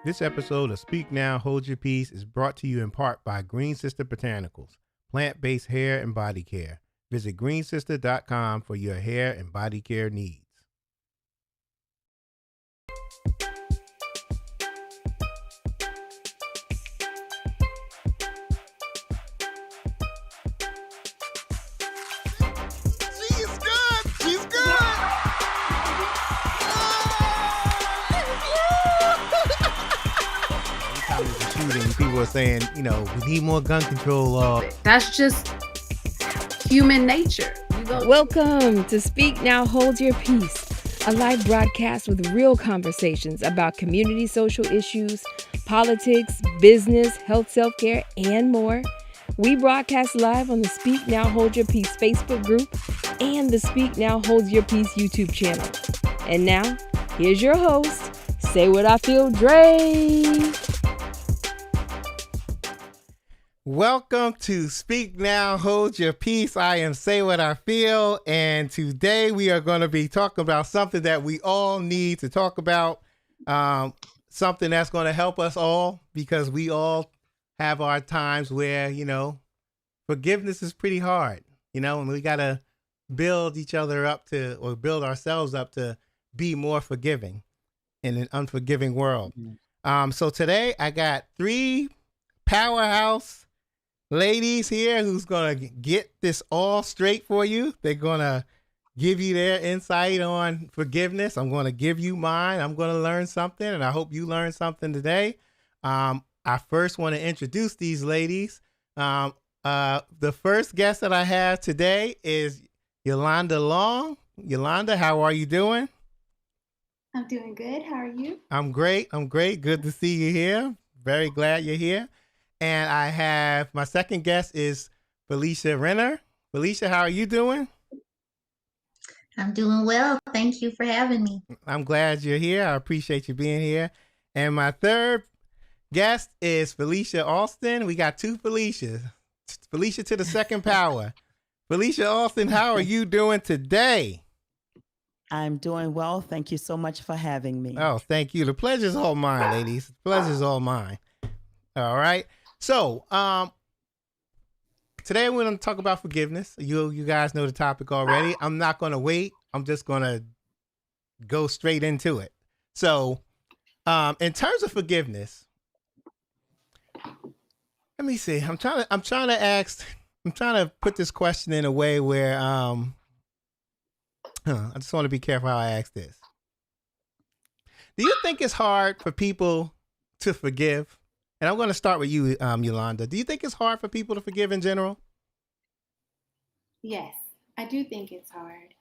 This episode of Speak Now, Hold Your Peace is brought to you in part by Green Sister Botanicals, plant-based hair and body care. Visit greensister.com for your hair and body care needs. She's good. She's good. Shooting, people are saying, we need more gun control. That's just human nature. Welcome to Speak Now, Hold Your Peace, a live broadcast with real conversations about community social issues, politics, business, health, self-care, and more. We broadcast live on the Speak Now, Hold Your Peace Facebook group and the Speak Now, Hold Your Peace YouTube channel. And now, here's your host, Say What I Feel, Dre. Welcome to Speak Now, Hold Your Peace. I am Say What I Feel, and today we are going to be talking about something that we all need to talk about, something that's going to help us all, because we all have our times where, forgiveness is pretty hard, and we got to build each other up to, or build ourselves up to be more forgiving in an unforgiving world. So today I got three powerhouse ladies here who's gonna get this all straight for you. They're gonna give you their insight on forgiveness. I'm gonna give you mine. I'm gonna learn something, and I hope you learn something today. I first want to introduce these ladies. The first guest that I have today is Yolanda Long. Yolanda, how are you doing? I'm doing good. How are you? I'm great. Good to see you here. Very glad you're here. And I have my second guest is Felicia Renner. Felicia, how are you doing? I'm doing well. Thank you for having me. I'm glad you're here. I appreciate you being here. And my third guest is Felicia Alston. We got two Felicias. Felicia to the second power. Felicia Alston, how are you doing today? I'm doing well. Thank you so much for having me. Oh, thank you. The pleasure's all mine, ladies. The pleasure's all mine. All right. So, today we're going to talk about forgiveness. You guys know the topic already. I'm not going to wait. I'm just going to go straight into it. So, in terms of forgiveness, let me see. I'm trying to put this question in a way where, I just want to be careful how I ask this. Do you think it's hard for people to forgive? And I'm going to start with you, Yolanda. Do you think it's hard for people to forgive in general? Yes, I do think it's hard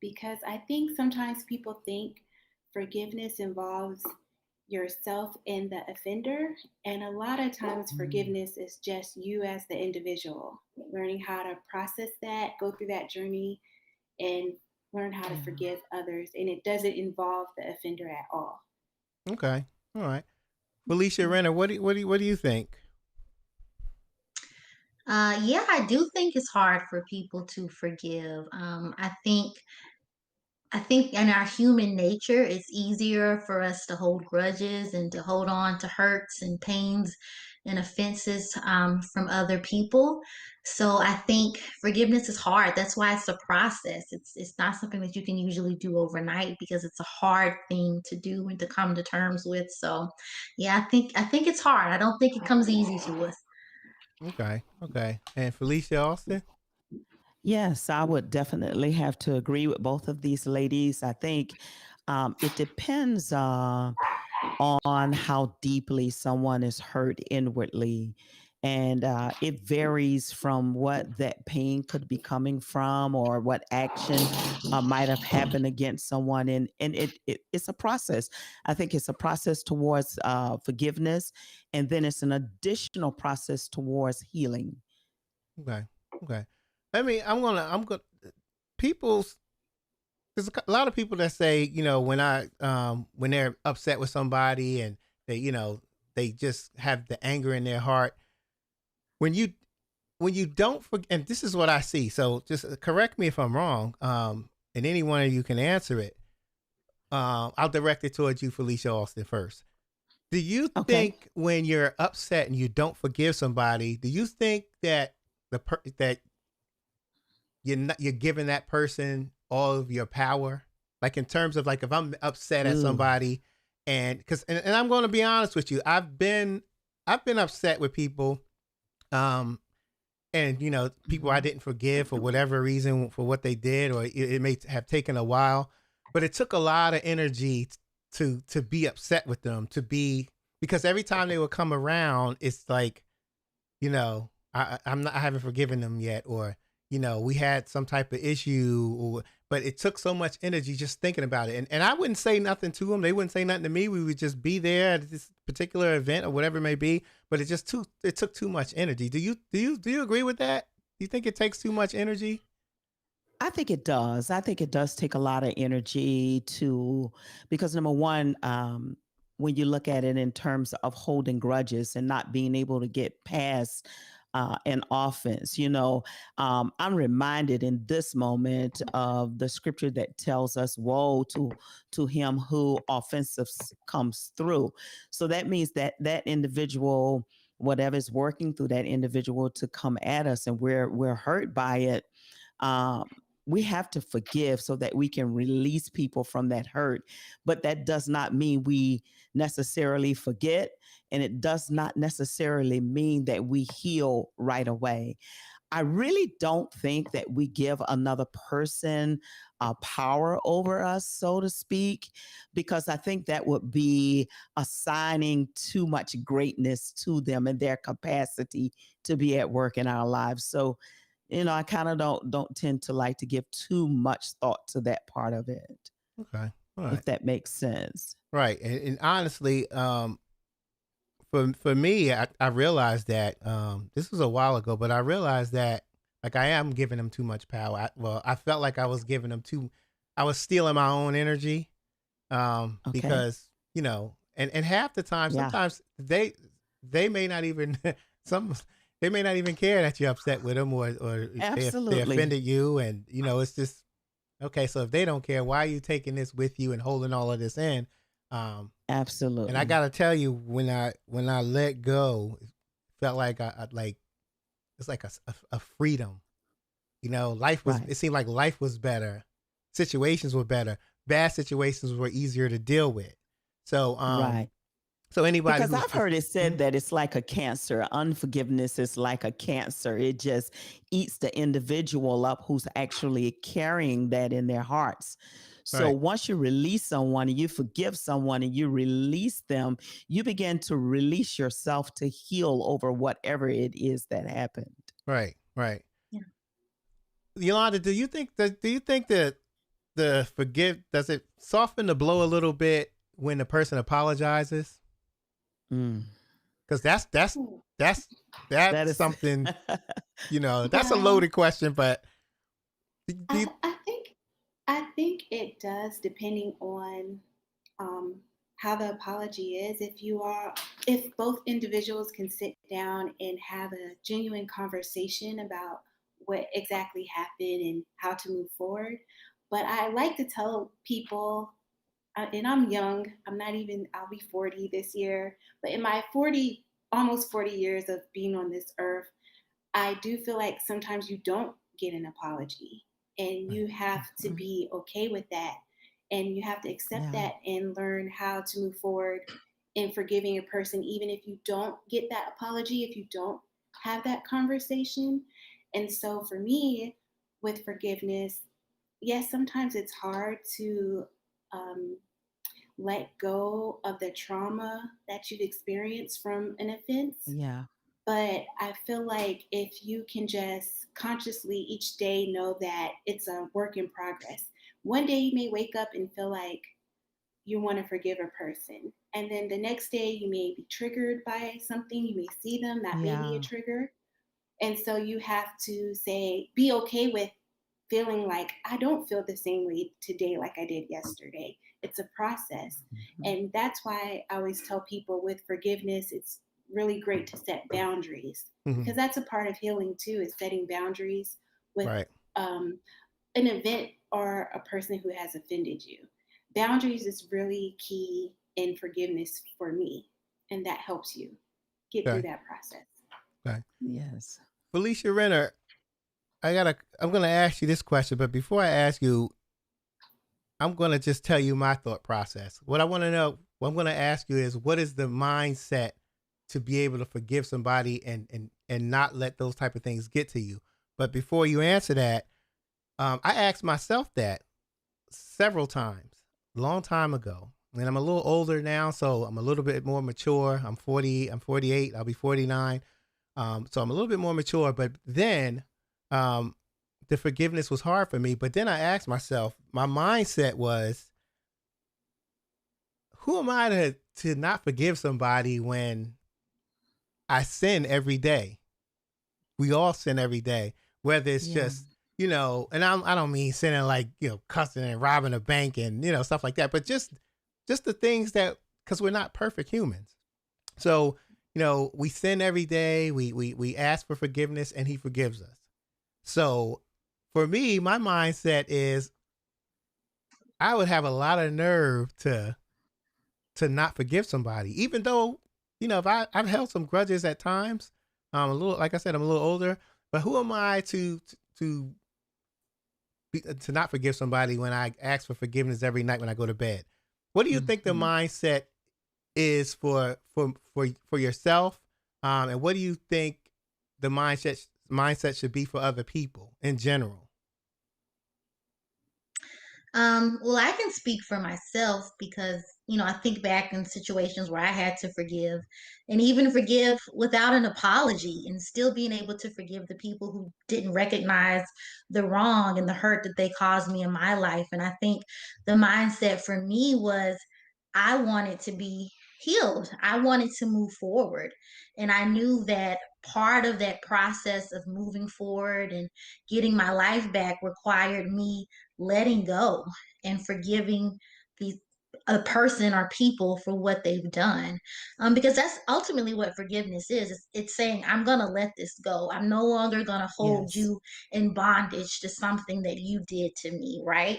because I think sometimes people think forgiveness involves yourself and the offender. And a lot of times forgiveness is just you as the individual, learning how to process that, go through that journey, and learn how to forgive others. And it doesn't involve the offender at all. Okay. All right. Felicia Renner, what do you think? Yeah, I do think it's hard for people to forgive. I think in our human nature, it's easier for us to hold grudges and to hold on to hurts and pains and offenses from other people. So I think forgiveness is hard. That's why it's a process. It's not something that you can usually do overnight because it's a hard thing to do and to come to terms with. So yeah, I think it's hard. I don't think it comes easy to us. Okay. And Felicia Austin? Yes, I would definitely have to agree with both of these ladies. I think it depends on how deeply someone is hurt inwardly. And it varies from what that pain could be coming from or what action might have happened against someone. And it's a process. I think it's a process towards forgiveness. And then it's an additional process towards healing. Okay. I'm gonna people's there's a lot of people that say, when they're upset with somebody and they just have the anger in their heart. When you don't forget, and this is what I see. So just correct me if I'm wrong. And any one of you can answer it. I'll direct it towards you, Felicia Austin, first. Do you Okay. think when you're upset and you don't forgive somebody, do you think that that you're giving that person all of your power? Like in terms of like if I'm upset at Ooh. somebody and I'm going to be honest with you, I've been upset with people um and people I Mhm. didn't forgive for whatever reason for what they did, or it may have taken a while, but it took a lot of energy to be upset with them, to be because every time they would come around, it's like I haven't forgiven them yet, or we had some type of issue, or but it took so much energy just thinking about it, and I wouldn't say nothing to them, they wouldn't say nothing to me, we would just be there at this particular event or whatever it may be, but it took too much energy. Do you agree with that? Do you think it takes too much energy? I think it does. I think it does take a lot of energy to, because number one, when you look at it in terms of holding grudges and not being able to get past an offense, I'm reminded in this moment of the scripture that tells us, "Woe to him who offensive comes through." So that means that that individual, whatever is working through that individual to come at us, and we're hurt by it, um, we have to forgive so that we can release people from that hurt. But that does not mean we necessarily forget. And it does not necessarily mean that we heal right away. I really don't think that we give another person power over us, so to speak, because I think that would be assigning too much greatness to them and their capacity to be at work in our lives. So, I kind of don't tend to like to give too much thought to that part of it, Okay, all if right, that makes sense. right, and honestly, for me, I realized that this was a while ago, but I realized that like I am giving them too much power. I felt like I was giving them too, I was stealing my own energy Okay. because and half the time, Yeah. sometimes they may not even some they may not even care that you're upset with them, or they Absolutely. offended you, and it's just okay. So if they don't care, why are you taking this with you and holding all of this in? Um, and I Absolutely. gotta tell you, when I let go, it felt like I like it's like a freedom. Life was. Right. It seemed like life was better. Situations were better. Bad situations were easier to deal with. So Right. so anybody Because who's I've heard it Mhm. said that it's like a cancer. Unforgiveness is like a cancer. It just eats the individual up who's actually carrying that in their hearts. So Right, once you release someone and you forgive someone and you release them, you begin to release yourself to heal over whatever it is that happened. right, right. Yeah. Yolanda, do you think that the forgive does it soften the blow a little bit when the person apologizes? Mm. Because that's That that's is. something. That's a Well, loaded question, but do you, I think it does, depending on um, how the apology is. If both individuals can sit down and have a genuine conversation about what exactly happened and how to move forward. But I like to tell people, and I'm young. I'm not even. I'll be 40 this year. But in my almost 40 years of being on this earth, I do feel like sometimes you don't get an apology, and right, you have to Mhm. be okay with that. And you have to accept Yeah. that and learn how to move forward in forgiving a person, even if you don't get that apology, if you don't have that conversation. And so for me, with forgiveness, yes, sometimes it's hard to um, let go of the trauma that you've experienced from an offense, Yeah. but I feel like if you can just consciously each day know that it's a work in progress. One day you may wake up and feel like you want to forgive a person. And then the next day you may be triggered by something. You may see them, that may be a Yeah. trigger. And so you have to be okay with feeling like I don't feel the same way today like I did yesterday. It's a process. Mhm. And that's why I always tell people with forgiveness, it's really great to set boundaries, because mhm, that's a part of healing too, is setting boundaries with right, um, an event or a person who has offended you. Boundaries is really key in forgiveness for me. and that helps you get Okay. through that process. Okay. Yes. Felicia Renner, I'm gonna ask you this question, but before I ask you, I'm gonna just tell you my thought process. What I'm gonna ask you is, what is the mindset to be able to forgive somebody and not let those type of things get to you? But before you answer that, I asked myself that several times, a long time ago. And I'm a little older now, so I'm a little bit more mature. I'm 40, I'm 48, I'll be 49. So I'm a little bit more mature, but then the forgiveness was hard for me. But then I asked myself, my mindset was, who am I to not forgive somebody when I sin every day? We all sin every day, whether it's Yeah. just, and I don't mean sinning like, cussing and robbing a bank and, stuff like that, but just the things that, because we're not perfect humans. So, we sin every day. We ask for forgiveness and he forgives us. So for me, my mindset is I would have a lot of nerve to not forgive somebody, even though, if I've held some grudges at times. I'm a little, like I said, I'm a little older, but who am I to not forgive somebody when I ask for forgiveness every night when I go to bed? What do you think the Mhm. mindset is for yourself? And what do you think the mindset should be for other people in general? Well, I can speak for myself because, I think back in situations where I had to forgive and even forgive without an apology and still being able to forgive the people who didn't recognize the wrong and the hurt that they caused me in my life. And I think the mindset for me was I wanted to be healed. I wanted to move forward. And I knew that part of that process of moving forward and getting my life back required me letting go and forgiving the a person or people for what they've done, because that's ultimately what forgiveness is. It's saying, I'm going to let this go. I'm no longer going to hold Yes. you in bondage to something that you did to me, right?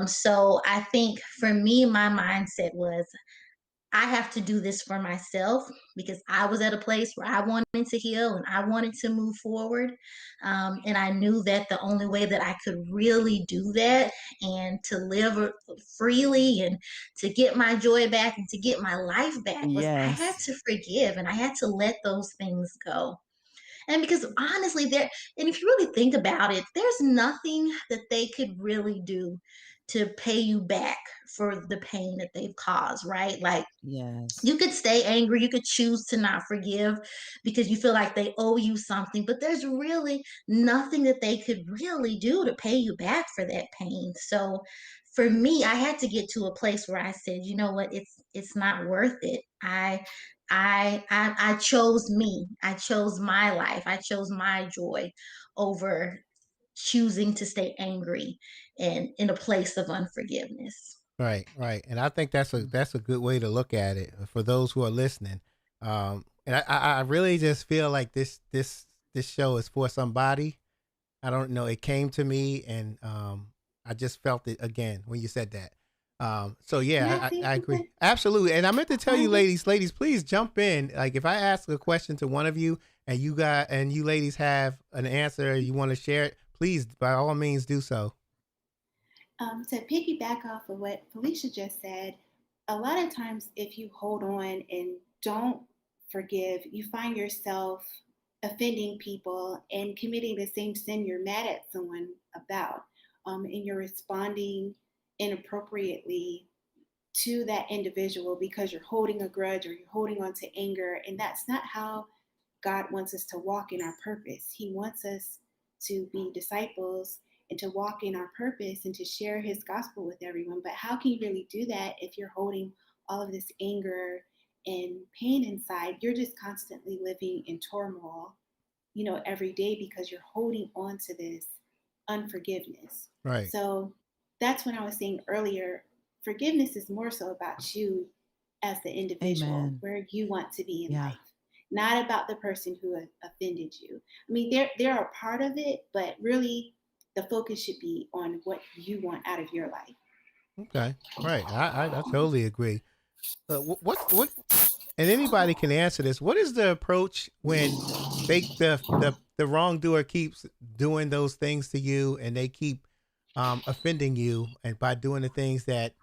So I think for me, my mindset was I have to do this for myself because I was at a place where I wanted to heal and I wanted to move forward. And I knew that the only way that I could really do that and to live freely and to get my joy back and to get my life back was I had Yes. to forgive and I had to let those things go. And because honestly, and if you really think about it, there's nothing that they could really do to pay you back for the pain that they've caused, right? Like, Yes. you could stay angry, you could choose to not forgive because you feel like they owe you something, but there's really nothing that they could really do to pay you back for that pain. So for me, I had to get to a place where I said, you know what, it's not worth it. I chose me. I chose my life. I chose my joy over choosing to stay angry and in a place of unforgiveness. Right, right. And I think that's a good way to look at it for those who are listening. And I really just feel like this show is for somebody. I don't know. It came to me, and I just felt it again when you said that. So Can I yeah, say I agree something? absolutely. And I meant to tell you, Um, ladies, please jump in. Like if I ask a question to one of you, and you ladies have an answer, you want to share it, please by all means do so. to piggyback off of what Felicia just said, a lot of times if you hold on and don't forgive, you find yourself offending people and committing the same sin you're mad at someone about. And you're responding inappropriately to that individual because you're holding a grudge or you're holding on to anger. And that's not how God wants us to walk in our purpose. He wants us to be disciples and to walk in our purpose and to share his gospel with everyone. But how can you really do that if you're holding all of this anger and pain inside? You're just constantly living in turmoil, every day because you're holding on to this unforgiveness. Right. So that's when I was saying earlier, forgiveness is more so about you as the individual, Amen. where you want to be in Yeah. life, not about the person who offended you. I mean, they're a part of it, but really the focus should be on what you want out of your life. Okay. Right. I totally agree. What and anybody can answer this. What is the approach when the wrongdoer keeps doing those things to you, and they keep offending you, and by doing the things that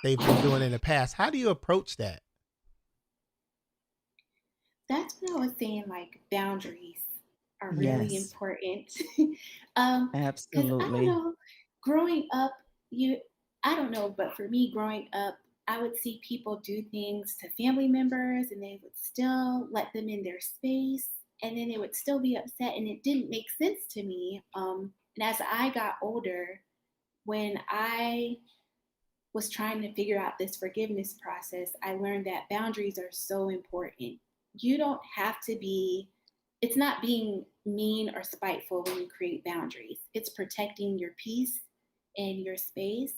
they've been doing in the past? How do you approach that? That's what I was saying, like boundaries are really Yes, important. Because I don't absolutely. know, growing up, you, I don't know, but for me, growing up, I would see people do things to family members and they would still let them in their space and then they would still be upset and it didn't make sense to me. And as I got older, when I was trying to figure out this forgiveness process, I learned that boundaries are so important. You don't have to be, it's not being mean or spiteful when you create boundaries, it's protecting your peace and your space.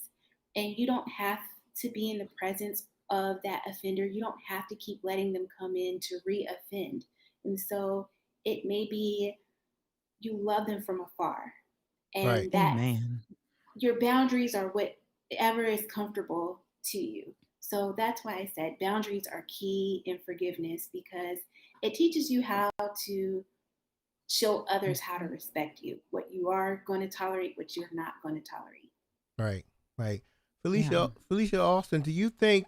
And you don't have to be in the presence of that offender. You don't have to keep letting them come in to re offend. And so it may be you love them from afar, Right. and that's Amen. your boundaries are whatever is comfortable to you. So that's why I said boundaries are key in forgiveness because it teaches you how to show others how to respect you, what you are going to tolerate, what you're not going to tolerate. Right. Right. Yeah. Felicia Austin, do you think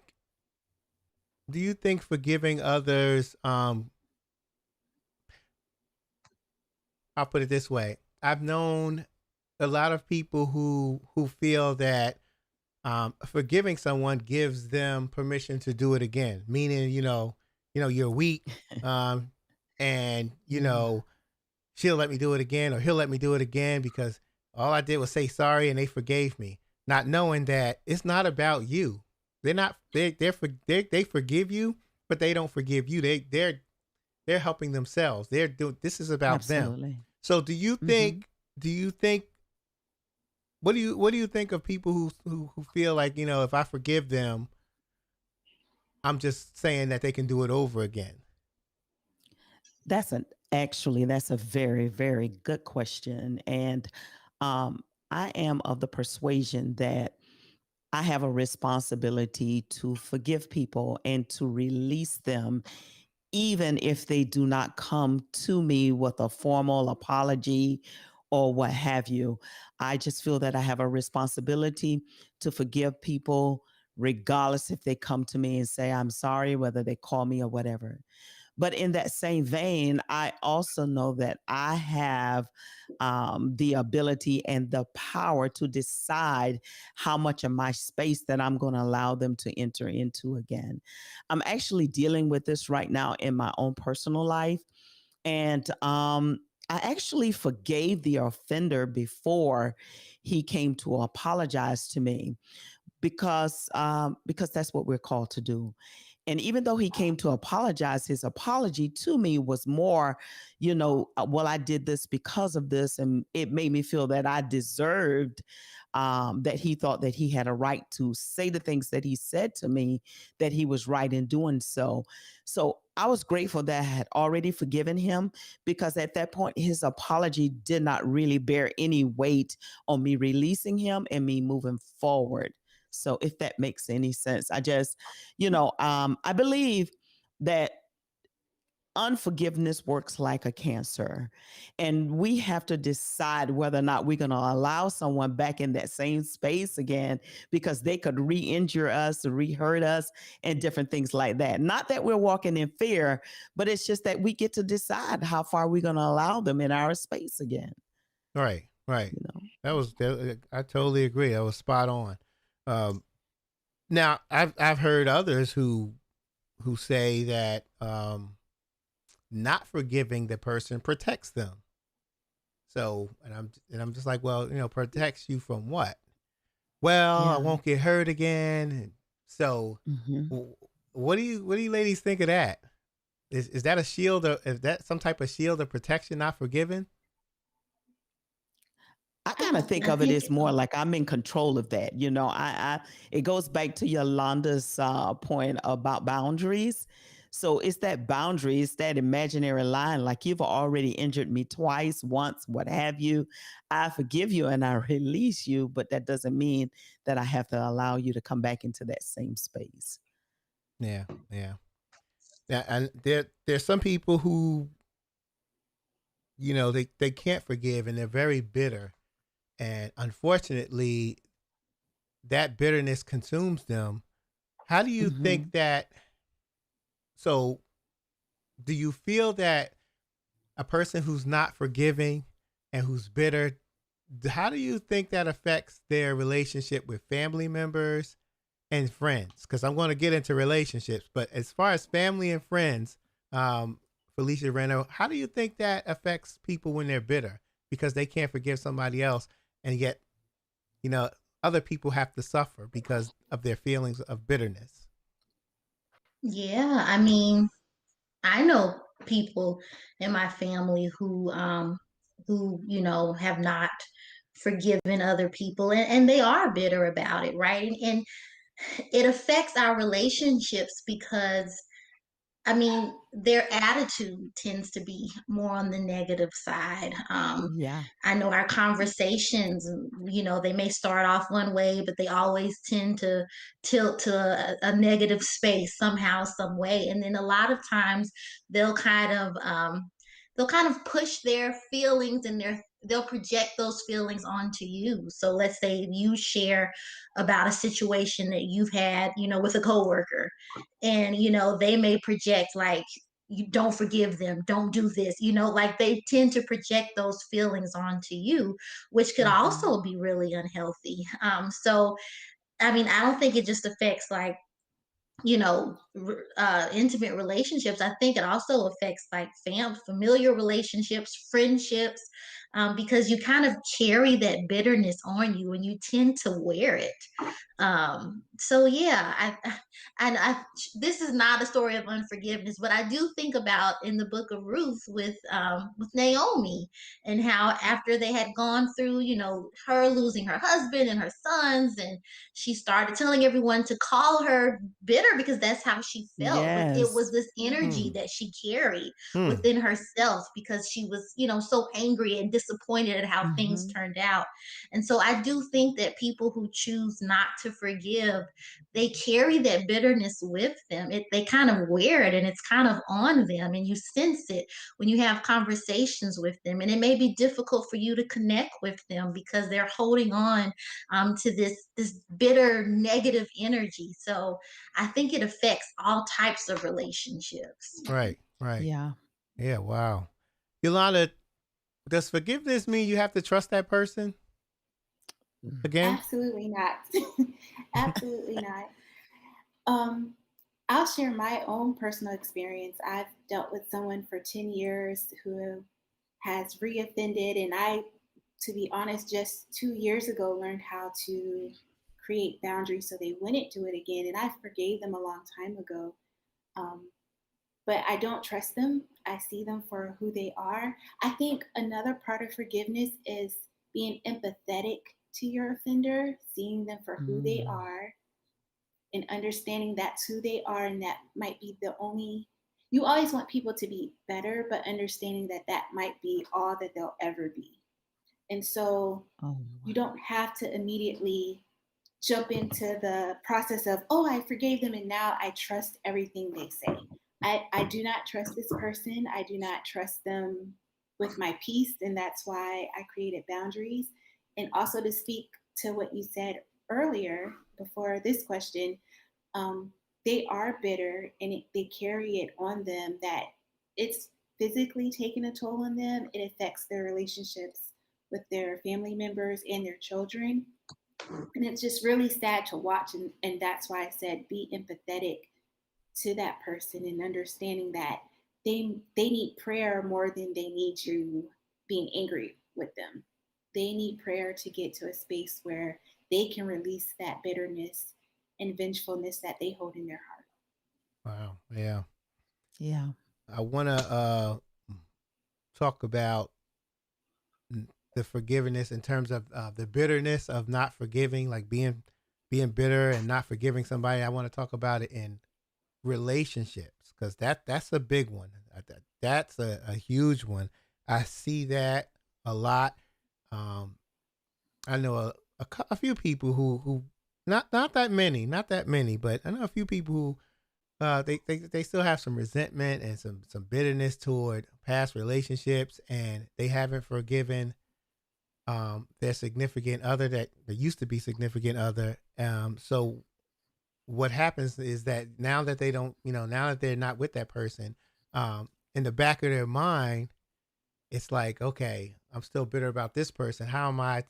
forgiving others, I'll put it this way. I've known a lot of people who feel that forgiving someone gives them permission to do it again. Meaning, you're weak, um, and Yeah, she'll let me do it again, or he'll let me do it again because all I did was say sorry and they forgave me, not knowing that it's not about you. They're not they forgive you, but they don't forgive you. They're helping themselves. They're doing this is about them. absolutely. So Hmm. do you think what do you think of people who feel like, if I forgive them, I'm just saying that they can do it over again? That's a very, very good question. And um, I am of the persuasion that I have a responsibility to forgive people and to release them, even if they do not come to me with a formal apology or what have you. I just feel that I have a responsibility to forgive people, regardless if they come to me and say, I'm sorry, whether they call me or whatever. But in that same vein, I also know that I have the ability and the power to decide how much of my space that I'm going to allow them to enter into again. I'm actually dealing with this right now in my own personal life. And I actually forgave the offender before he came to apologize to me because that's what we're called to do. And even though he came to apologize, his apology to me was more, well, I did this because of this, and it made me feel that I deserved. That he thought that he had a right to say the things that he said to me, that he was right in doing so. So I was grateful that I had already forgiven him because at that point, his apology did not really bear any weight on me releasing him and me moving forward. So if that makes any sense, I believe that unforgiveness works like a cancer. And we have to decide whether or not we're going to allow someone back in that same space again because they could re injure us, re hurt us, and different things like that. Not that we're walking in fear, but it's just that we get to decide how far we're going to allow them in our space again. Right, right. You know, I totally agree. That was spot on. Um, Now, I've heard others who say that not forgiving the person protects them. So, and I'm just like, well, protects you from what? Well, I yeah. won't get hurt again. And so, Hmm. what do you ladies think of that? Is that a shield, or is that some type of shield of protection, not forgiving? I I kind of don't think I of it think as more like I'm in control of that. It goes back to Yolanda's point about boundaries. So it's that boundary, it's that imaginary line. Like you've already injured me twice, once, what have you. I forgive you and I release you, but that doesn't mean that I have to allow you to come back into that same space. Yeah, yeah. And there's some people who, they can't forgive and they're very bitter. And unfortunately, that bitterness consumes them. How do you Mm-hmm. think that? So, do you feel that a person who's not forgiving and who's bitter, how do you think that affects their relationship with family members and friends? Because I'm going to get into relationships, but as far as family and friends, Felicia Reno, how do you think that affects people when they're bitter because they can't forgive somebody else, and yet, other people have to suffer because of their feelings of bitterness? Yeah, I mean, I know people in my family who, have not forgiven other people, and they are bitter about it, right? And it affects our relationships because I mean, their attitude tends to be more on the negative side. Yeah. I know our conversations, they may start off one way, but they always tend to tilt to a negative space somehow, some way. And then a lot of times they'll kind of they'll kind of push their feelings and they'll project those feelings onto you. So let's say you share about a situation that you've had, with a coworker, and they may project like, you don't forgive them, don't do this, like they tend to project those feelings onto you, which could Mm-hmm. also be really unhealthy. So I mean, I don't think it just affects like, intimate relationships. I think it also affects like familiar relationships, friendships, because you kind of carry that bitterness on you and you tend to wear it. So yeah, I this is not a story of unforgiveness, but I do think about in the book of Ruth with Naomi, and how after they had gone through, her losing her husband and her sons, and she started telling everyone to call her bitter because that's how she felt. But it was Yes. this energy Hmm. that she carried Hmm. within herself because she was, so angry and disappointed at how things Mm-hmm. turned out. And so I do think that people who choose not to forgive, they carry that bitterness with them. They kind of wear it and it's kind of on them, and you sense it when you have conversations with them. And it may be difficult for you to connect with them because they're holding on to this bitter negative energy. So I think it affects all types of relationships. Right. Right. Yeah. Yeah. Wow. Yolanda, does forgiveness mean you have to trust that person Mm. again? Absolutely not. Absolutely not. Um, I'll share my own personal experience. I've dealt with someone for 10 years who has reoffended, and to be honest, just 2 years ago learned how to create boundaries so they wouldn't do it again. And I forgave them a long time ago. Um, but I don't trust them. I see them for who they are. I think another part of forgiveness is being empathetic to your offender, seeing them for who they Mm. are, and understanding that's who they are, and that might be the only. You always want people to be better, but understanding that that might be all that they'll ever be. And so Oh, you wow. don't have to immediately jump into the process of, oh, I forgave them and now I trust everything they say. I do not trust this person. I do not trust them with my peace. And that's why I created boundaries. And also to speak to what you said earlier before this question, um, they are bitter and they carry it on them that it's physically taking a toll on them. It affects their relationships with their family members and their children. And it's just really sad to watch. And that's why I said be empathetic to that person and understanding that they need prayer more than they need you being angry with them. They need prayer to get to a space where they can release that bitterness and vengefulness that they hold in their heart. Wow. Yeah. Yeah. I want to talk about the forgiveness in terms of the bitterness of not forgiving, like being bitter and not forgiving somebody. I want to talk about it in relationships because that's a big one. That's a huge one. I see that a lot. Um, I know a few people who not that many, but I know a few people they still have some resentment and some bitterness toward past relationships, and they haven't forgiven their significant other that used to be significant other. So what happens is that now that they don't, now that they're not with that person, in the back of their mind, it's like, okay, I'm still bitter about this person. How am I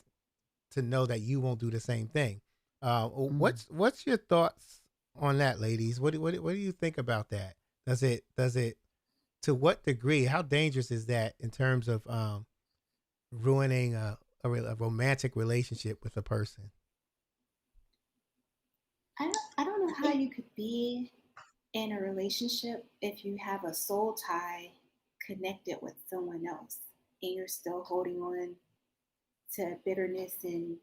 to know that you won't do the same thing? What's your thoughts on that, ladies? What do you think about that? Does it to what degree? How dangerous is that in terms of ruining a romantic relationship with a person? I don't know how you could be in a relationship if you have a soul tie connected with someone else and you're still holding on to bitterness and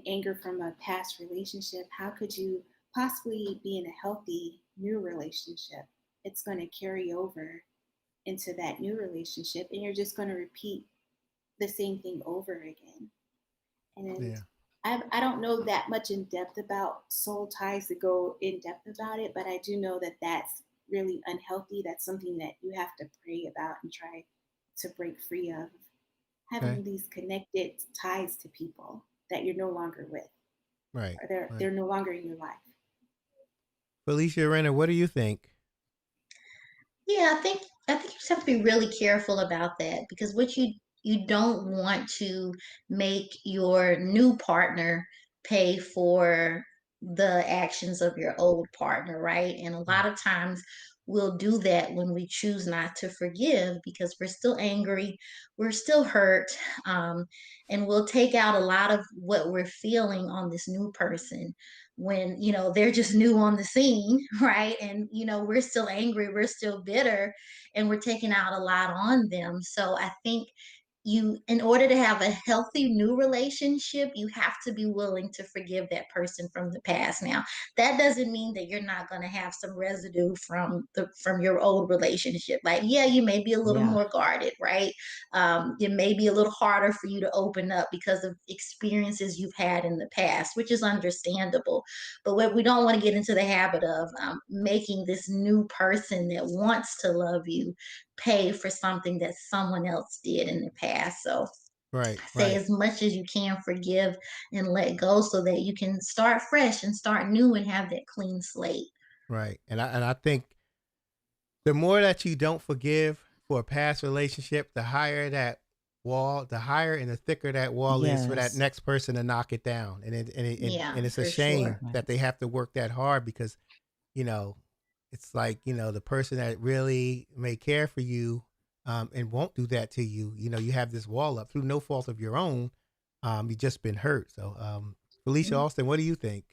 anger from a past relationship. How could you possibly be in a healthy new relationship? It's going to carry over into that new relationship and you're just going to repeat the same thing over again. And Yeah. I don't know that much in depth about soul ties to go in depth about it, but I do know that that's really unhealthy. That's something that you have to pray about and try to break free of. Okay. Having these connected ties to people that you're no longer with, Right. or they're Right. no longer in your life. Felicia Renner, what do you think? Yeah, I think you just have to be really careful about that because what you don't want to make your new partner pay for the actions of your old partner, right? And a lot of times we'll do that when we choose not to forgive because we're still angry, we're still hurt, um, and we'll take out a lot of what we're feeling on this new person when they're just new on the scene, right? And we're still angry, we're still bitter, and we're taking out a lot on them. So I think in order to have a healthy new relationship, you have to be willing to forgive that person from the past. Now, that doesn't mean that you're not going to have some residue from your old relationship. Like, yeah, you may be a little Yeah. more guarded, right? It may be a little harder for you to open up because of experiences you've had in the past, which is understandable. But what we don't want to get into the habit of making this new person that wants to love you pay for something that someone else did in the past. So Right. say Right. as much as you can forgive and let go so that you can start fresh and start new and have that clean slate. Right. And I think the more that you don't forgive for a past relationship, the higher that wall, the higher and the thicker that wall is for that Yes. next person to knock it down. Yeah, And it's a for shame sure. that Right. they have to work that hard because, you know, it's like, the person that really may care for you and won't do that to you, you have this wall up through no fault of your own. You've just been hurt. So, Felicia Mhm. Austin, what do you think?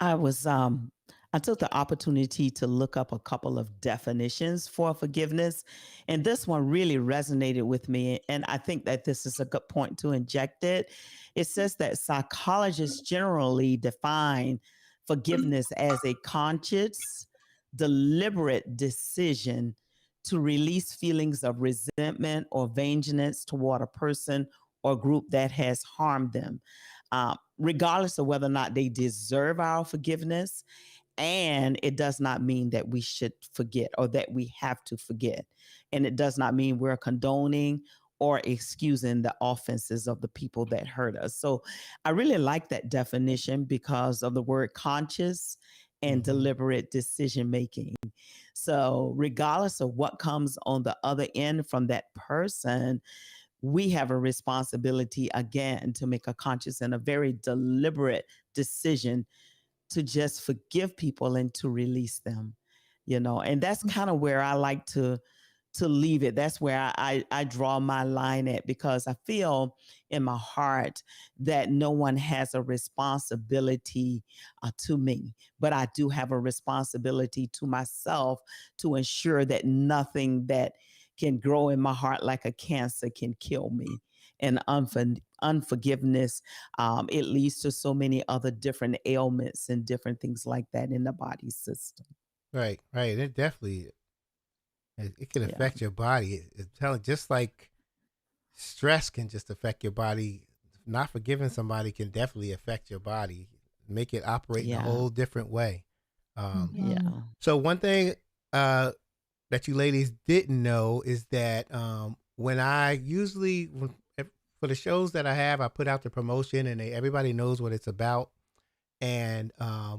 I was I took the opportunity to look up a couple of definitions for forgiveness, and this one really resonated with me, and I think that this is a good point to inject it. It says that psychologists generally define forgiveness as a conscious, deliberate decision to release feelings of resentment or vengeance toward a person or group that has harmed them, regardless of whether or not they deserve our forgiveness. And it does not mean that we should forget or that we have to forget. And it does not mean we're condoning or excusing the offenses of the people that hurt us. So I really like that definition because of the word conscious and Hmm. deliberate decision making. So, regardless of what comes on the other end from that person, we have a responsibility again to make a conscious and a very deliberate decision to just forgive people and to release them, and that's kind of where I like to leave it. That's where I draw my line at because I feel in my heart that no one has a responsibility to me, but I do have a responsibility to myself to ensure that nothing that can grow in my heart like a cancer can kill me. And unforgiveness, it leads to so many other different ailments and different things like that in the body system. Right. Right. It definitely, it can Yeah. affect your body. It's telling just like stress can just affect your body. Not forgiving somebody can definitely affect your body, make it operate in a Yeah. whole different way. Yeah. So one thing that you ladies didn't know is that when I usually for the shows that I have, I put out the promotion and everybody knows what it's about. And I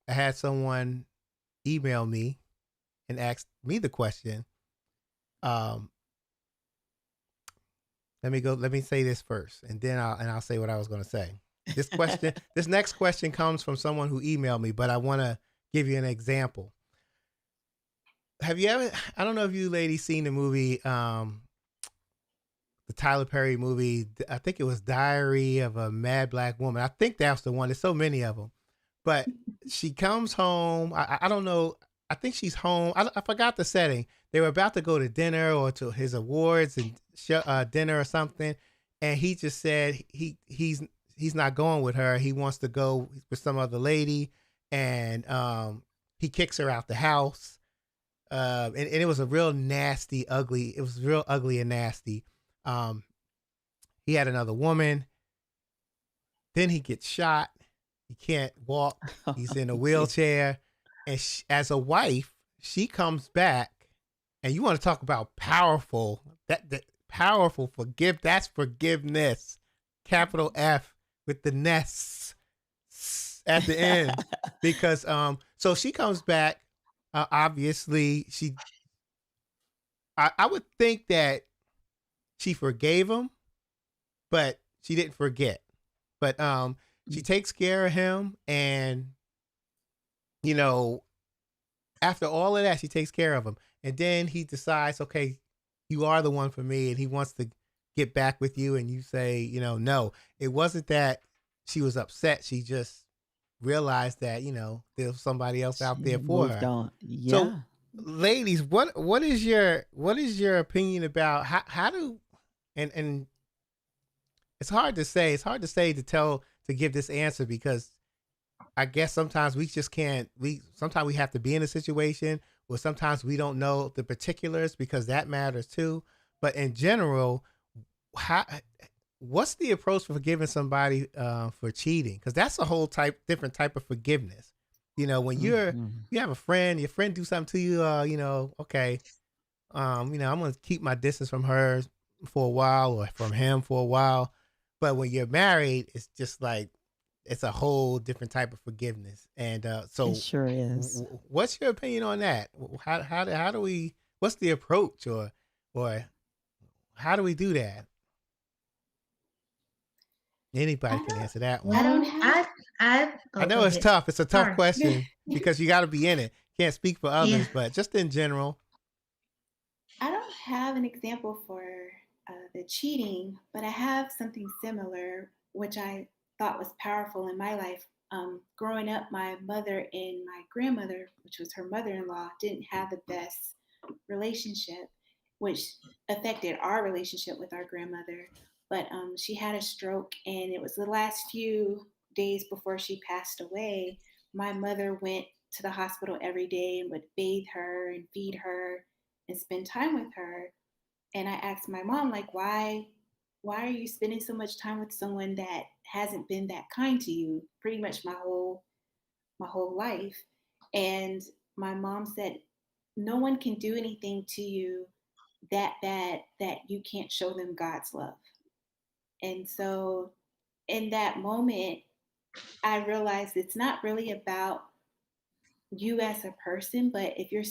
had someone email me and ask me the question. Let me say this first, and then I'll say what I was going to say. This question, this next question comes from someone who emailed me, but I want to give you an example. Have you ever? I don't know if you ladies seen the movie, the Tyler Perry movie. I think it was Diary of a Mad Black Woman. I think that's the one. There's so many of them, but she comes home. I don't know. I think she's home. I forgot the setting. They were about to go to dinner or to his awards and dinner or something, and he just said he's not going with her. He wants to go with some other lady, and he kicks her out the house. And it was a real nasty, ugly. It was real ugly and nasty. He had another woman. Then he gets shot. He can't walk. He's in a wheelchair. And as a wife, she comes back, and you want to talk about powerful, that powerful that's forgiveness, capital F with the ness at the end, because so she comes back. Obviously, I would think that she forgave him, but she didn't forget. But she takes care of him, and after all of that, she takes care of him. And then he decides, okay, you are the one for me. And he wants to get back with you. And you say, no, it wasn't that she was upset. She just realized that, there's somebody else out there for her. On. Yeah. So ladies, what is your opinion about how do, and it's hard to say, to give this answer, because I guess sometimes we just can't, sometimes we have to be in a situation, or sometimes we don't know the particulars, because that matters too. But in general, what's the approach for forgiving somebody for cheating? Because that's a whole different type of forgiveness. When you have a friend, your friend do something to you, okay, I'm going to keep my distance from her for a while, or from him for a while. But when you're married, it's just like, it's a whole different type of forgiveness. And so it sure is. What's your opinion on that? How do we, what's the approach, or how do we do that? Anybody can answer that one. I know it's tough. It's a tough question because you got to be in it. Can't speak for others, but just in general. I don't have an example for the cheating, but I have something similar, which I thought was powerful in my life. Growing up, my mother and my grandmother, which was her mother-in-law, didn't have the best relationship, which affected our relationship with our grandmother. But she had a stroke, and it was the last few days before she passed away. My mother went to the hospital every day and would bathe her and feed her and spend time with her. And I asked my mom, like, why are you spending so much time with someone that hasn't been that kind to you pretty much my whole life? And my mom said, no one can do anything to you that bad that you can't show them God's love. And so in that moment, I realized it's not really about you as a person, but if you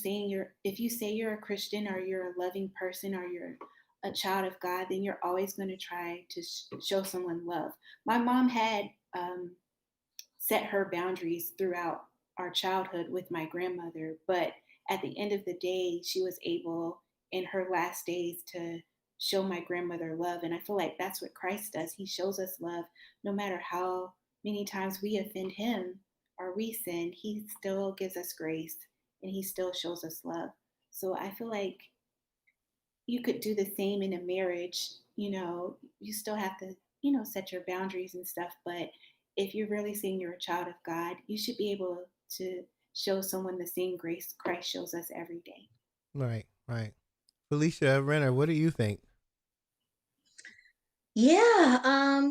say you're a Christian, or you're a loving person, or you're a child of God, then you're always going to try to show someone love. My mom had set her boundaries throughout our childhood with my grandmother, but at the end of the day, she was able in her last days to show my grandmother love. And I feel like that's what Christ does. He shows us love no matter how many times we offend him or we sin. He still gives us grace, and he still shows us love. So I feel like you could do the same in a marriage. You still have to, set your boundaries and stuff. But if you're really saying you're a child of God, you should be able to show someone the same grace Christ shows us every day. Right. Felicia Renner, what do you think? Yeah.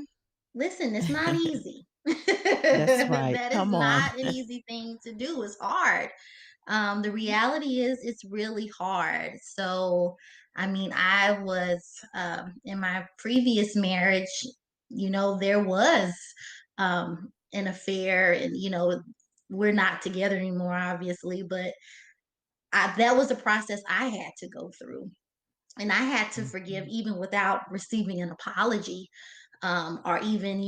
Listen, it's not easy. That's right. That is Come on. not an easy thing to do. It's hard. The reality is it's really hard. So, I mean, I was in my previous marriage, there was an affair, and we're not together anymore, obviously, but that was a process I had to go through. And I had to forgive Mhm. even without receiving an apology, or even,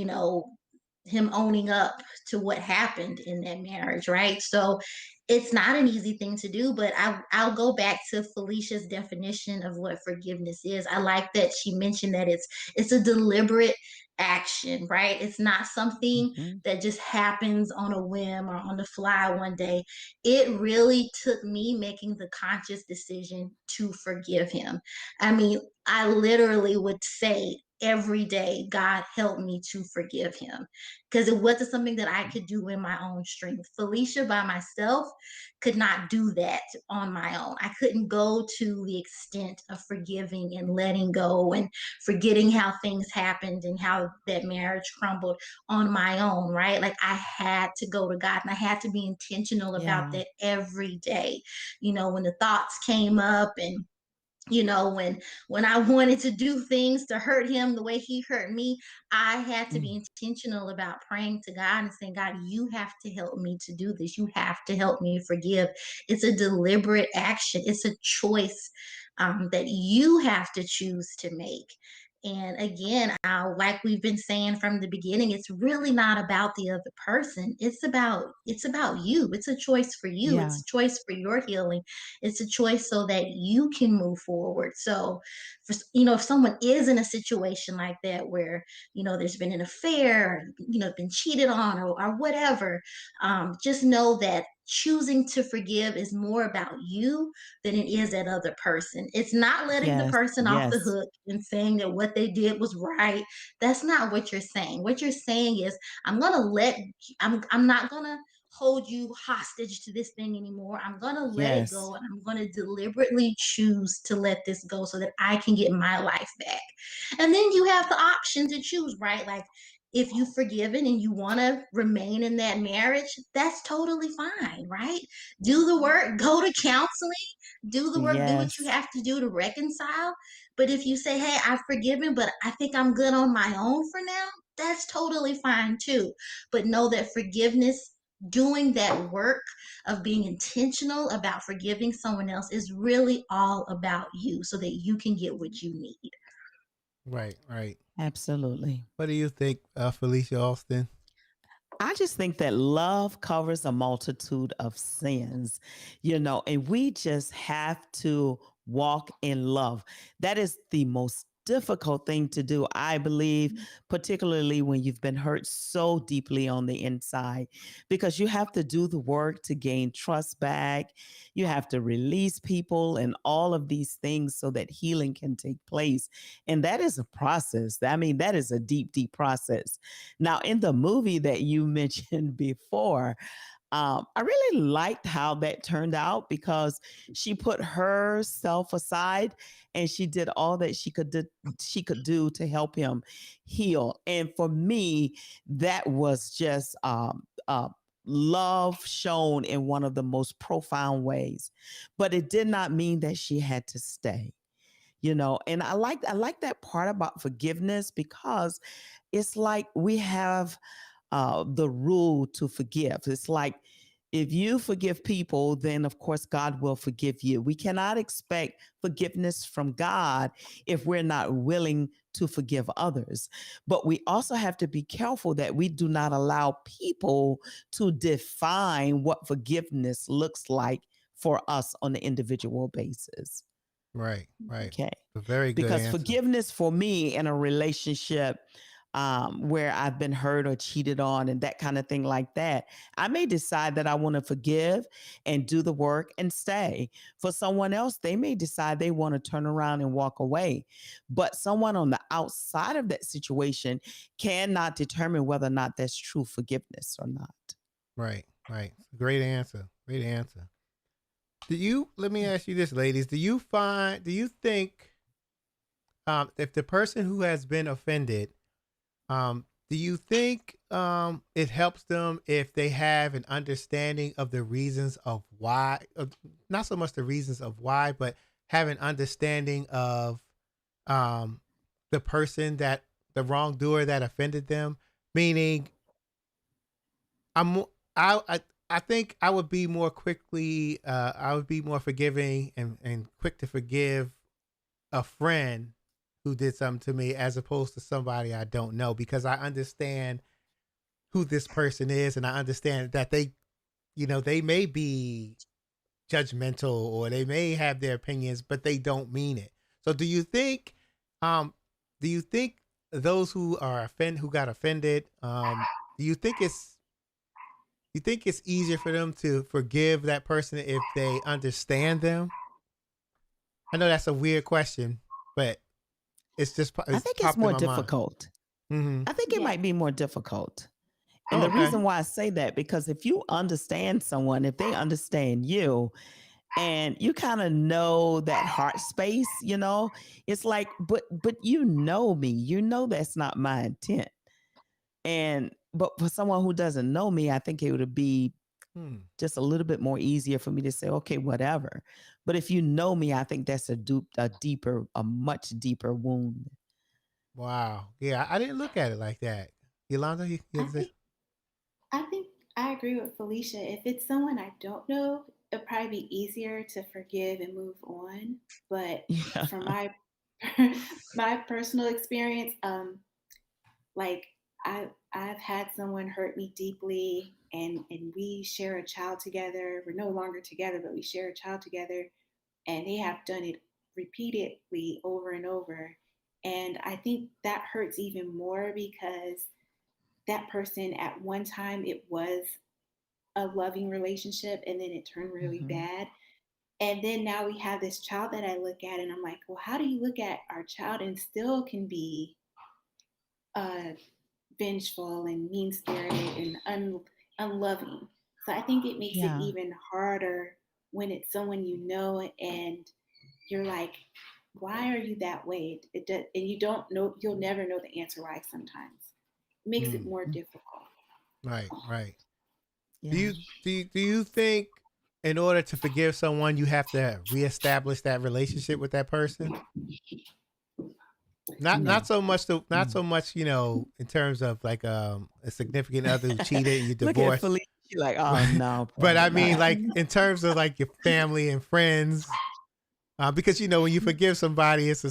him owning up to what happened in that marriage, right? So it's not an easy thing to do, but I'll go back to Felicia's definition of what forgiveness is. I like that she mentioned that it's a deliberate action, right? It's not something Hmm. that just happens on a whim or on the fly one day. It really took me making the conscious decision to forgive him. I mean, I literally would say every day, God help me to forgive him, because it wasn't something that I could do in my own strength. Felicia by myself could not do that on my own. I couldn't go to the extent of forgiving and letting go and forgetting how things happened and how that marriage crumbled on my own, right? Like I had to go to God, and I had to be intentional about Yeah. that every day. When the thoughts came up, and when I wanted to do things to hurt him the way he hurt me, I had to be Mm. intentional about praying to God and saying, God, you have to help me to do this. You have to help me forgive. It's a deliberate action. It's a choice that you have to choose to make. And again, like we've been saying from the beginning, it's really not about the other person. It's about you. It's a choice for you. Yeah. It's a choice for your healing. It's a choice so that you can move forward. So, if someone is in a situation like that where there's been an affair, or, been cheated on, or whatever, just know that choosing to forgive is more about you than it is that other person. It's not letting the Yes. person off the Yes. hook and saying that what they did was right. That's not what you're saying. What you're saying is, I'm gonna let I'm not gonna hold you hostage to this thing anymore. I'm going to let it Yes. go, and I'm going to deliberately choose to let this go so that I can get my life back. And then you have the option to choose, right? Like if you've forgiven and you want to remain in that marriage, that's totally fine, right? Do the work, go to counseling, do the work, do what you Yes. have to do to reconcile. But if you say, hey, I've forgiven, but I think I'm good on my own for now, that's totally fine too. But know that forgiveness, doing that work of being intentional about forgiving someone else, is really all about you so that you can get what you need. Right, right. Absolutely. What do you think, Felicia Austin? I just think that love covers a multitude of sins, and we just have to walk in love. That is the most difficult thing to do, I believe, particularly when you've been hurt so deeply on the inside, because you have to do the work to gain trust back. You have to release people and all of these things so that healing can take place. And that is a process. I mean, that is a deep, deep process. Now, in the movie that you mentioned before, I really liked how that turned out because she put herself aside and she did all that she could do to help him heal. And for me, that was just love shown in one of the most profound ways. But it did not mean that she had to stay. And I like that part about forgiveness because it's like we have the rule to forgive. It's like if you forgive people, then of course God will forgive you. We cannot expect forgiveness from God if we're not willing to forgive others. But we also have to be careful that we do not allow people to define what forgiveness looks like for us on an individual basis. Right, right. Okay. A very good Because answer. forgiveness for me in a relationship where I've been hurt or cheated on and that kind of thing like that, I may decide that I want to forgive and do the work and stay. For someone else, they may decide they want to turn around and walk away. But someone on the outside of that situation cannot determine whether or not that's true forgiveness or not. Right, right. Great answer. Great answer. Let me ask you this, ladies. Do you think if the person who has been offended, Do you think it helps them if they have an understanding of the reasons of why, not so much the reasons of why, but have an understanding of um, the person that the wrongdoer that offended them? Meaning, I'm I think I would be more quickly, I would be more forgiving and quick to forgive a friend who did something to me as opposed to somebody I don't know, because I understand who this person is and I understand that they may be judgmental or they may have their opinions, but they don't mean it. So um do you think those who got offended, do you think it's easier for them to forgive that person if they understand them? I know that's a weird question, but I it's think it's popped in more my mind. difficult. Mm-hmm. I think it Yeah. might be more difficult. Oh, And the okay. reason why I say that, because if you understand someone, if they understand you, and you kind of know that heart space, it's like, but you know me, that's not my intent. But for someone who doesn't know me, I think it would be Hmm. just a little bit more easier for me to say, okay, whatever. But if you know me, I think that's a much deeper wound. Wow. Yeah, I didn't look at it like that. Yolanda, you I have to say? think I think I agree with Felicia. If it's someone I don't know, it'll probably be easier to forgive and move on. But Yeah. from my my personal experience, like I've had someone hurt me deeply, and we share a child together. We're no longer together, but we share a child together, and they have done it repeatedly over and over. And I think that hurts even more because that person at one time it was a loving relationship and then it turned really Mhm. bad. And then now we have this child that I look at and I'm like, well, how do you look at our child and still can be uh, vengeful and mean spirited and unloving? So I think it makes it Yeah. even harder when it's someone you know and you're like, why are you that way? And you don't know, you'll never know the answer why sometimes. It makes it Hmm. more difficult. Right, right. Yeah. Do you think in order to forgive someone you have to reestablish that relationship with that person? Not No. not so much, in terms of like a significant other who cheated, you Look at divorced. Felicia, you're like, oh no, But I probably mean, not. like in terms of like your family and friends, because when you forgive somebody, it's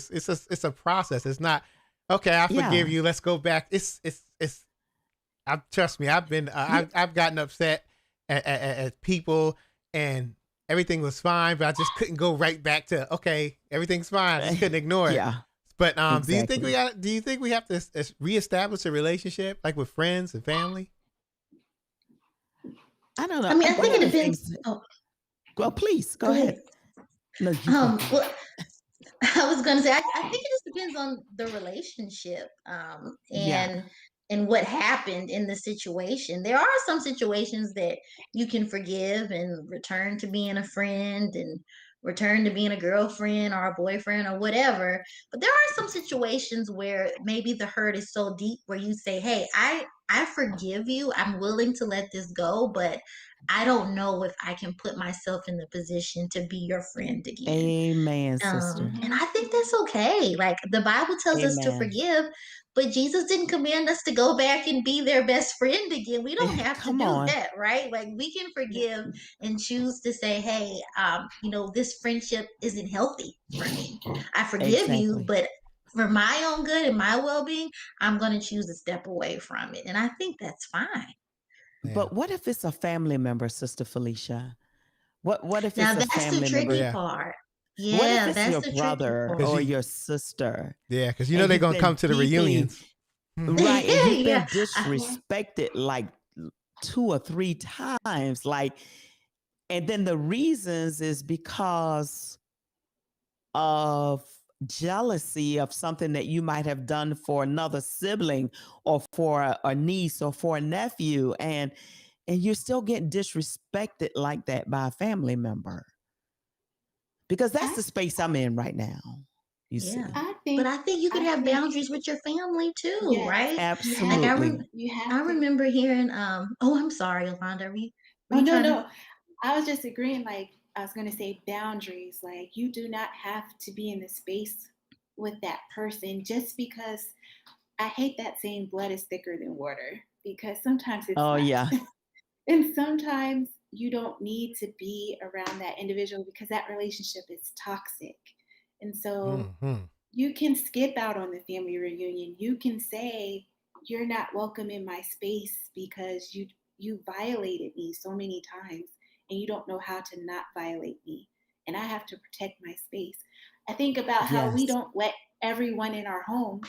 a process. It's not okay. I forgive Yeah. you. Let's go back. Trust me. You, I've gotten upset at people and everything was fine, but I just couldn't go right back to okay, everything's fine. I just couldn't ignore it. yeah, But exactly. do you think we have to reestablish a relationship like with friends and family? I don't know. I mean, I One think of it the depends. things. Oh, Well, please go go ahead. ahead. No, you go first. Well, I was gonna say I think it just depends on the relationship, Yeah. and what happened in the situation. There are some situations that you can forgive and return to being a friend and return to being a girlfriend or a boyfriend or whatever. But there are some situations where maybe the hurt is so deep where you say, "Hey, I forgive you. I'm willing to let this go, but I don't know if I can put myself in the position to be your friend again." Amen, sister. And I think that's okay. Like the Bible tells us to Amen. forgive, but Jesus didn't command us to go back and be their best friend again. We don't have to Come do on. that, right? Like we can Yeah. forgive and choose to say, hey, this friendship isn't healthy for me. I forgive you, Exactly. but for my own good and my well being, I'm going to choose to step away from it. And I think that's fine. Yeah. But what if it's a family member, Sister Felicia? What if Now, it's a that's the family member? tricky Yeah. part. What if Yeah, it's that's your the tricky brother part. Cause or you your sister Yeah, because and they're you've gonna come been to the deeply reunions. Mhm. right and you've Yeah. been disrespected like 2 or 3 times, like, and then the reasons is because of jealousy of something that you might have done for another sibling or for a niece or for a nephew, and you're still getting disrespected like that by a family member, because that's I the space I'm in right now, you Yeah. see. I think But I think you could I have think boundaries with your family too, yes, right? Like Absolutely. you have I to. remember hearing oh, I'm sorry, Yolanda. Were Oh you no, trying to no. I was just agreeing, like I was gonna say boundaries. Like you do not have to be in the space with that person just because I hate that saying blood is thicker than water because sometimes it's Oh, not. yeah. And sometimes you don't need to be around that individual because that relationship is toxic. And so Mm-hmm. you can skip out on the family reunion. You can say you're not welcome in my space because you violated me so many times and you don't know how to not violate me. And I have to protect my space. I think about how we Yes. don't let everyone in our home.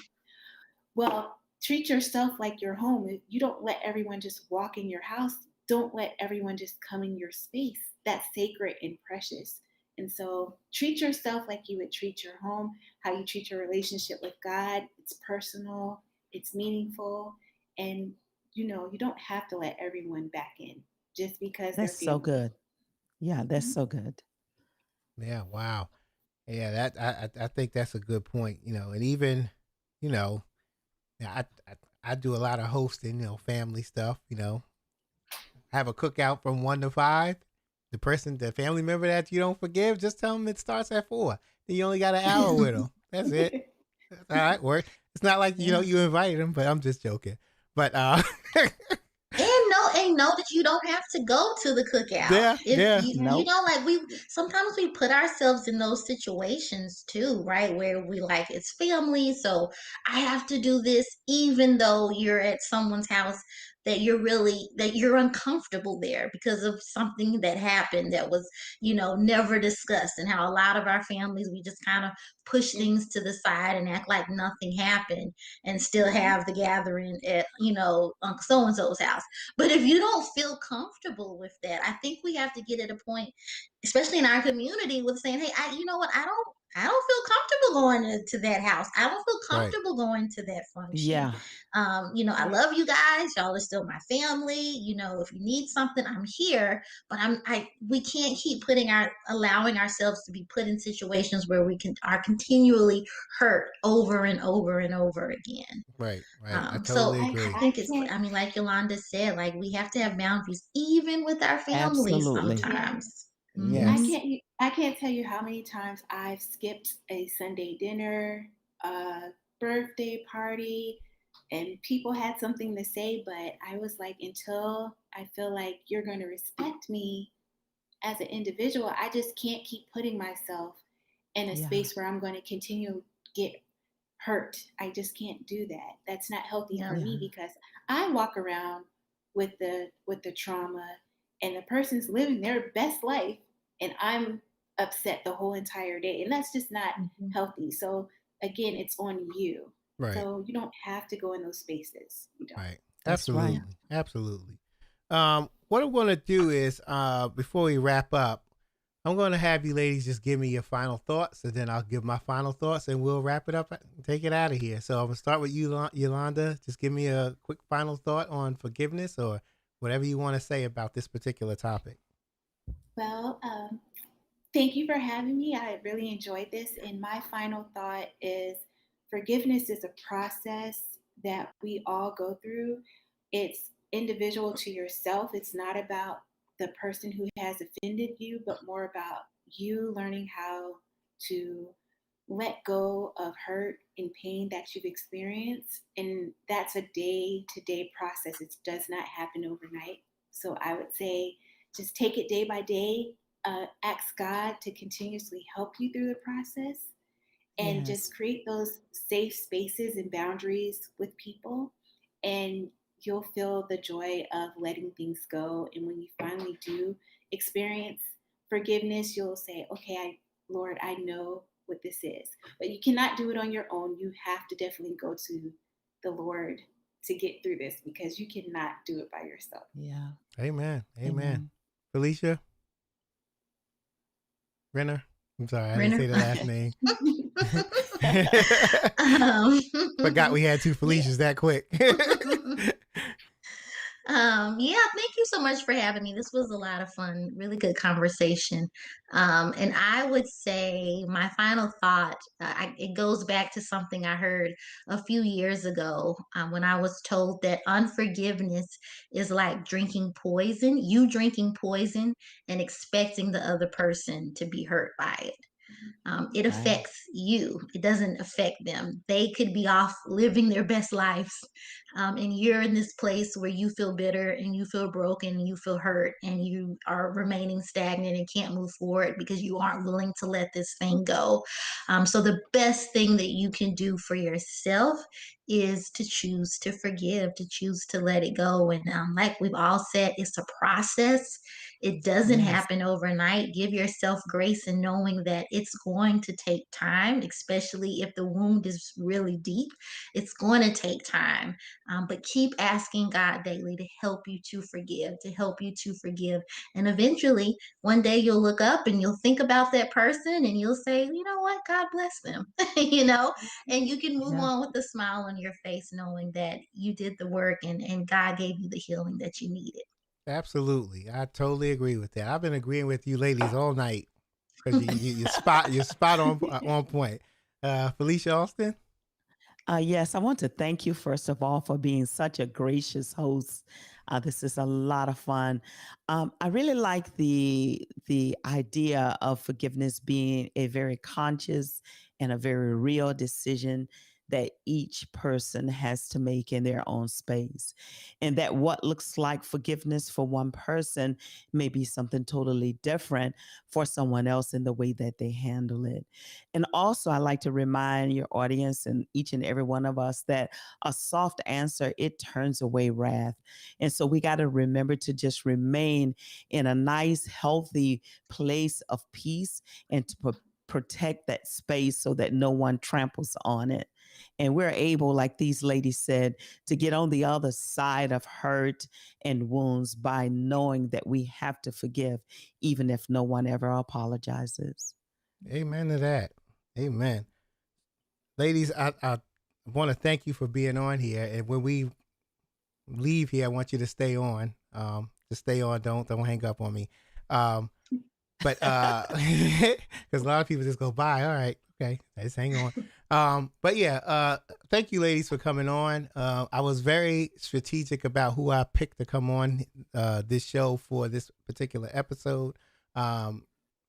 Well, treat yourself like your home. You don't let everyone just walk in your house. Don't let everyone just come in your space. That's sacred and precious. And so treat yourself like you would treat your home, how you treat your relationship with God. It's personal, it's meaningful, and you don't have to let everyone back in just because they're That's so family. good. Yeah, that's Mhm. so good. Yeah. Wow. Yeah. That I think that's a good point. And even, you know, yeah, I do a lot of hosting. Family stuff. I have a cookout from 1 to 5. The family member that you don't forgive, just tell them it starts at 4. Then you only got an hour with them. That's it. That's all right. Work. It's not like Yeah. you invited them, but I'm just joking. But And know that you don't have to go to the cookout. yeah, If yeah, you Nope. know, like we sometimes we put ourselves in those situations too, right? Where we like it's family, so I have to do this, even though you're at someone's house that you're uncomfortable there because of something that happened that was, never discussed, and how a lot of our families we just kind of push things to the side and act like nothing happened and still Mhm. have the gathering at, Uncle so and so's house. But if you don't feel comfortable with that, I think we have to get at a point, especially in our community, with saying, "Hey, you know what? I don't feel comfortable going to that house. I don't feel right, comfortable going to that function. Yeah. I Right. love you guys. Y'all are still my family. If you need something, I'm here. But we can't keep allowing ourselves to be put in situations where are continually hurt over and over and over again. right, right. I So totally I I agree. I think can't. like Yolanda said, like we have to have boundaries, even with our families Absolutely. Yeah. sometimes. I Hmm. Yes. can't I can't tell you how many times I've skipped a Sunday dinner, a birthday party, and people had something to say, but I was like, until I feel like you're going to respect me as an individual, I just can't keep putting myself in a Yeah. space where I'm going to continue to get hurt. I just can't do that. That's not healthy Yeah. for Yeah. me because I walk around with the trauma and the person's living their best life and I'm upset the whole entire day. And that's just not Mhm. healthy. So again, it's on you. Right, So you don't have to go in those spaces. You don't. right. That's right. Yeah. Absolutely, absolutely. What I'm going to do is, before we wrap up, I'm going to have you ladies just give me your final thoughts, and then I'll give my final thoughts, and we'll wrap it up and take it out of here. So I'm going to start with you, Yolanda. Just give me a quick final thought on forgiveness or whatever you want to say about this particular topic. Well, thank you for having me. I really enjoyed this. And my final thought is forgiveness is a process that we all go through. It's individual to yourself. It's not about the person who has offended you, but more about you learning how to let go of hurt and pain that you've experienced. And that's a day to day process. It does not happen overnight. So I would say just take it day by day, ask God to continuously help you through the process and Yes. just create those safe spaces and boundaries with people. And you'll feel the joy of letting things go. And when you finally do experience forgiveness, you'll say, okay, Lord, I know what this is. But you cannot do it on your own. You have to definitely go to the Lord to get through this because you cannot do it by yourself. Yeah. Amen. Amen. Amen. Felicia Renner. I'm sorry, I didn't say Renner. the last name. um, Forgot we had two yeah. Felicias that quick. Yeah, thank you so much for having me. This was a lot of fun, really good conversation. And I would say my final thought, it goes back to something I heard a few years ago when I was told that unforgiveness is like drinking poison, you drinking poison and expecting the other person to be hurt by it. It Right. affects you. It doesn't affect them. They could be off living their best lives. And you're in this place where you feel bitter and you feel broken and you feel hurt and you are remaining stagnant and can't move forward because you aren't willing to let this thing go. So, the best thing that you can do for yourself is to choose to forgive, to choose to let it go. And like we've all said, it's a process. It doesn't Yes. happen overnight. Give yourself grace and knowing that it's going to take time, especially if the wound is really deep. It's going to take time. But keep asking God daily to help you to forgive, to help you to forgive. And eventually, one day you'll look up and you'll think about that person and you'll say, you know what? God bless them, and you can move Yeah. on with a smile on your face, knowing that you did the work and God gave you the healing that you needed. Absolutely. I totally agree with that. I've been agreeing with you ladies all night because you're spot on point. Felicia Austin. Yes, I want to thank you first of all for being such a gracious host. This is a lot of fun. I really like the idea of forgiveness being a very conscious and a very real decision that each person has to make in their own space, and that what looks like forgiveness for one person may be something totally different for someone else in the way that they handle it. And also, I like to remind your audience and each and every one of us that a soft answer, it turns away wrath. And so we got to remember to just remain in a nice, healthy place of peace and to protect that space so that no one tramples on it. And we're able, like these ladies said, to get on the other side of hurt and wounds by knowing that we have to forgive, even if no one ever apologizes. Amen to that. Amen. Ladies, I want to thank you for being on here. And when we leave here, I want you to stay on. To stay on. Don't hang up on me. But because a lot of people just go by. All right, okay, let's hang on. But yeah, thank you, ladies, for coming on. I was very strategic about who I picked to come on this show for this particular episode.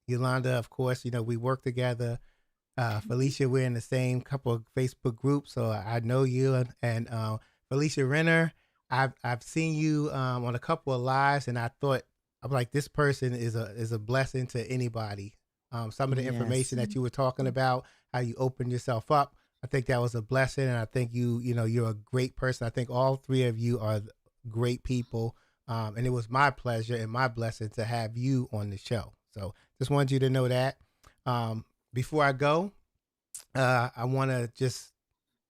Yolanda, of course, we work together. Felicia, we're in the same couple of Facebook groups, so I know you. And Felicia Renner, I've seen you on a couple of lives, and I thought, I'm like, this person is a blessing to anybody. Some of the information that you were talking about, how you opened yourself up, I think that was a blessing, and I think you're a great person. I think all three of you are great people, and it was my pleasure and my blessing to have you on the show. So just wanted you to know that. Before I go, I want to just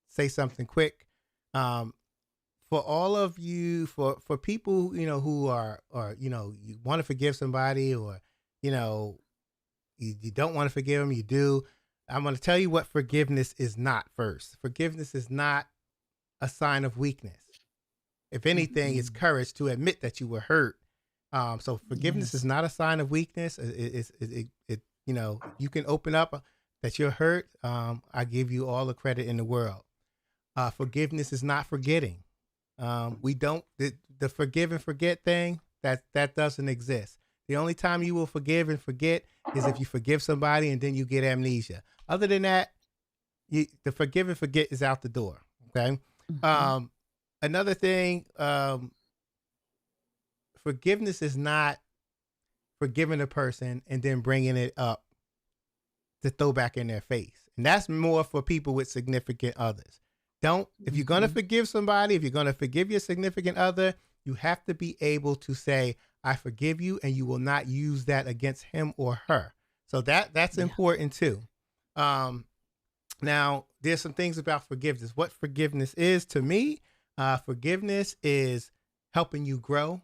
say something quick. For all of you, for people, who are you want to forgive somebody, or, you don't want to forgive them, you do. I'm going to tell you what forgiveness is not first. Forgiveness is not a sign of weakness. If anything, it's courage to admit that you were hurt. So forgiveness is not a sign of weakness. It you can open up that you're hurt. I give you all the credit in the world. Forgiveness is not forgetting. We don't, the forgive and forget thing, that doesn't exist. The only time you will forgive and forget is if you forgive somebody and then you get amnesia. Other than that, the forgive and forget is out the door. Okay. Another thing, forgiveness is not forgiving a person and then bringing it up to throw back in their face. And that's more for people with significant others. If you're going to forgive somebody, if you're going to forgive your significant other, you have to be able to say, I forgive you, and you will not use that against him or her. So that's important too. Now, there's some things about forgiveness. What forgiveness is to me, forgiveness is helping you grow.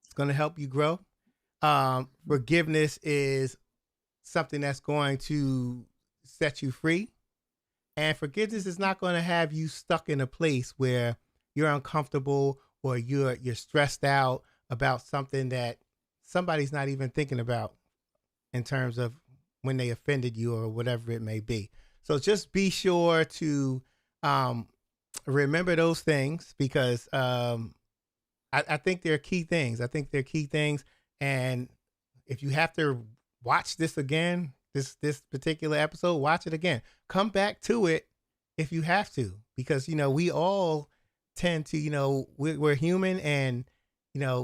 It's going to help you grow. Forgiveness is something that's going to set you free. And forgiveness is not going to have you stuck in a place where you're uncomfortable or you're stressed out about something that somebody's not even thinking about in terms of when they offended you or whatever it may be. So just be sure to remember those things, because I think they're key things. I think they're key things. And if you have to watch this again, this particular episode, watch it again. Come back to it if you have to, because, we all tend to, we're human, and,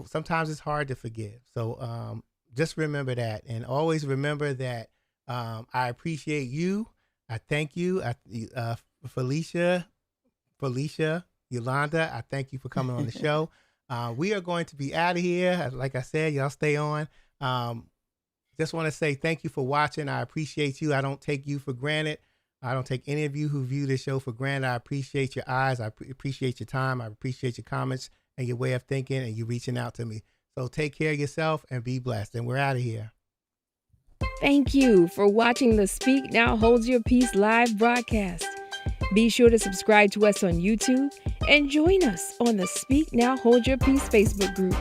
sometimes it's hard to forgive. So just remember that, and always remember that I appreciate you. I thank you. Felicia, Yolanda, I thank you for coming on the show. We are going to be out of here. Like I said, y'all stay on. Just want to say thank you for watching. I appreciate you. I don't take you for granted. I don't take any of you who view this show for granted. I appreciate your eyes. I appreciate your time. I appreciate your comments and your way of thinking, and you reaching out to me. So take care of yourself and be blessed. And we're out of here. Thank you for watching the Speak Now Hold Your Peace live broadcast. Be sure to subscribe to us on YouTube and join us on the Speak Now Hold Your Peace Facebook group.